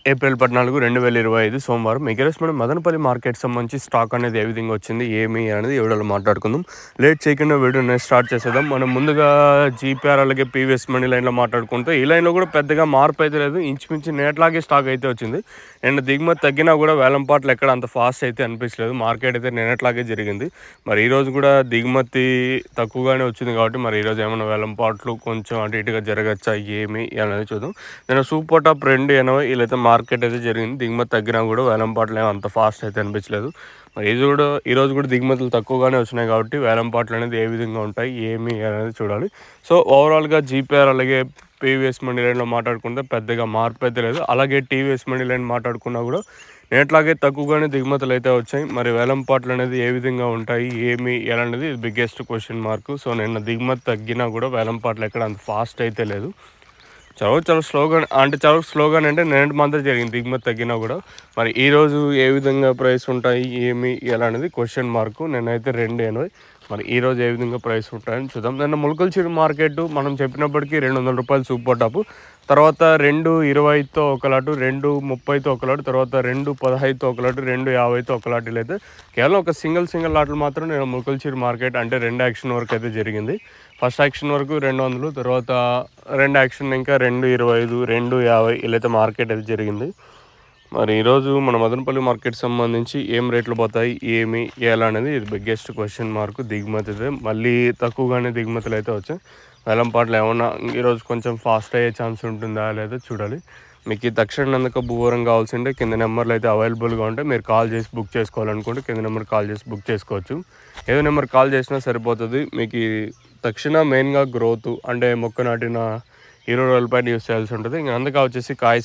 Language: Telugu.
ఏప్రిల్ 14, 2025 సోమవారం మెగారెస్మెంట్ మదనపల్లి మార్కెట్ సంబంధించి స్టాక్ అనేది ఏ విధంగా వచ్చింది ఏమి అనేది ఎవడో మాట్లాడుకుందాం. లేట్ చేయకుండా వీడియో స్టార్ట్ చేసేద్దాం. మనం ముందుగా జీపీఆర్ అలాగే పీవీఎస్ మనీ లైన్లో మాట్లాడుకుంటే ఈ లైన్లో కూడా పెద్దగా మార్పు అయితే లేదు. ఇంచుమించు నేట్లాగే స్టాక్ అయితే వచ్చింది. నిన్న దిగుమతి తగ్గినా కూడా వేలంపాట్లు ఎక్కడ అంత ఫాస్ట్ అయితే అనిపించలేదు. మార్కెట్ అయితే నిన్నట్లాగే జరిగింది. మరి ఈరోజు కూడా దిగుమతి తక్కువగానే వచ్చింది కాబట్టి మరి ఈరోజు ఏమైనా వేలంపాట్లు కొంచెం అటు ఇటుగా జరగచ్చా ఏమి అనేది చూద్దాం. నేను సూపర్ టాప్ 2.80 వీళ్ళైతే మార్కెట్ అయితే జరిగింది. దిగుమతి తగ్గినా కూడా వేలంపాట్లు ఏమో అంత ఫాస్ట్ అయితే అనిపించలేదు. మరి ఈరోజు కూడా దిగుమతులు తక్కువగానే వచ్చినాయి కాబట్టి వేలంపాట్లు అనేది ఏ విధంగా ఉంటాయి ఏమి అనేది చూడాలి. సో ఓవరాల్గా జీపీఆర్ అలాగే పీవీఎస్ మనీ లైన్లో మాట్లాడుకుంటే పెద్దగా మార్పు అయితే లేదు. అలాగే టీవీఎస్ మనీ లైన్ మాట్లాడుకున్నా కూడా నేట్లాగే తక్కువగానే దిగుమతులు అయితే వచ్చాయి. మరి వేలంపాట్లు అనేది ఏ విధంగా ఉంటాయి ఏమి ఎలా అనేది బిగ్గెస్ట్ క్వశ్చన్ మార్క్. సో నిన్న దిగుమతి తగ్గినా కూడా వేలంపాట్లు ఎక్కడ అంత ఫాస్ట్ అయితే లేదు. చాలా స్లోగానే అంటే నిన్నటి మాత్రం జరిగింది దిగుమతి తగ్గినా కూడా. మరి ఈరోజు ఏ విధంగా ప్రైస్ ఉంటాయి ఏమి ఎలా అనేది క్వశ్చన్ మార్కు. నేనైతే 2.80 మరి ఈరోజు ఏ విధంగా ప్రైస్ ఉంటాయని చూద్దాం. నిన్న ములకల్చిరు మార్కెట్ మనం చెప్పినప్పటికీ 200 రూపాయలు సూపర్ టాపు, తర్వాత 2.25తో ఒకలాటు, 2.30తో ఒకలాటు, తర్వాత 2.15తో ఒకలాటు, 2.50తో ఒకలాటు. అయితే కేవలం ఒక సింగిల్ లాట్లు మాత్రం నేను ములకల్చిరు మార్కెట్ అంటే 2 యాక్షన్ వరకు అయితే జరిగింది. ఫస్ట్ యాక్షన్ వరకు 200, తర్వాత 2 యాక్షన్ ఇంకా 2.25, 2.50 ఇలా అయితే మార్కెట్ అయితే జరిగింది. మరి ఈరోజు మన మదనపల్లి మార్కెట్ సంబంధించి ఏం రేట్లు పోతాయి ఏమి ఎలా అనేది ఇది బిగ్గెస్ట్ క్వశ్చన్ మార్క్. దిగుమతి అయితే మళ్ళీ తక్కువగానే దిగుమతులు అయితే వచ్చాయి. వేలంపాట్లు ఏమన్నా ఈరోజు కొంచెం ఫాస్ట్ అయ్యే ఛాన్స్ ఉంటుందా లేదా చూడాలి. మీకు ఈ తక్షణ భూవరం కావాల్సింటే కింద నెంబర్లు అయితే అవైలబుల్గా ఉంటే మీరు కాల్ చేసి బుక్ చేసుకోవాలనుకుంటే కింద నెంబర్ కాల్ చేసి బుక్ చేసుకోవచ్చు. ఏదో నెంబర్ కాల్ చేసినా సరిపోతుంది. మీకు తక్షణ మెయిన్గా గ్రోత్ అంటే మొక్క నాటిన 20 రోజుల పైన యూస్ చేయాల్సి ఉంటుంది. ఇంకా అందుకే వచ్చేసి కాయ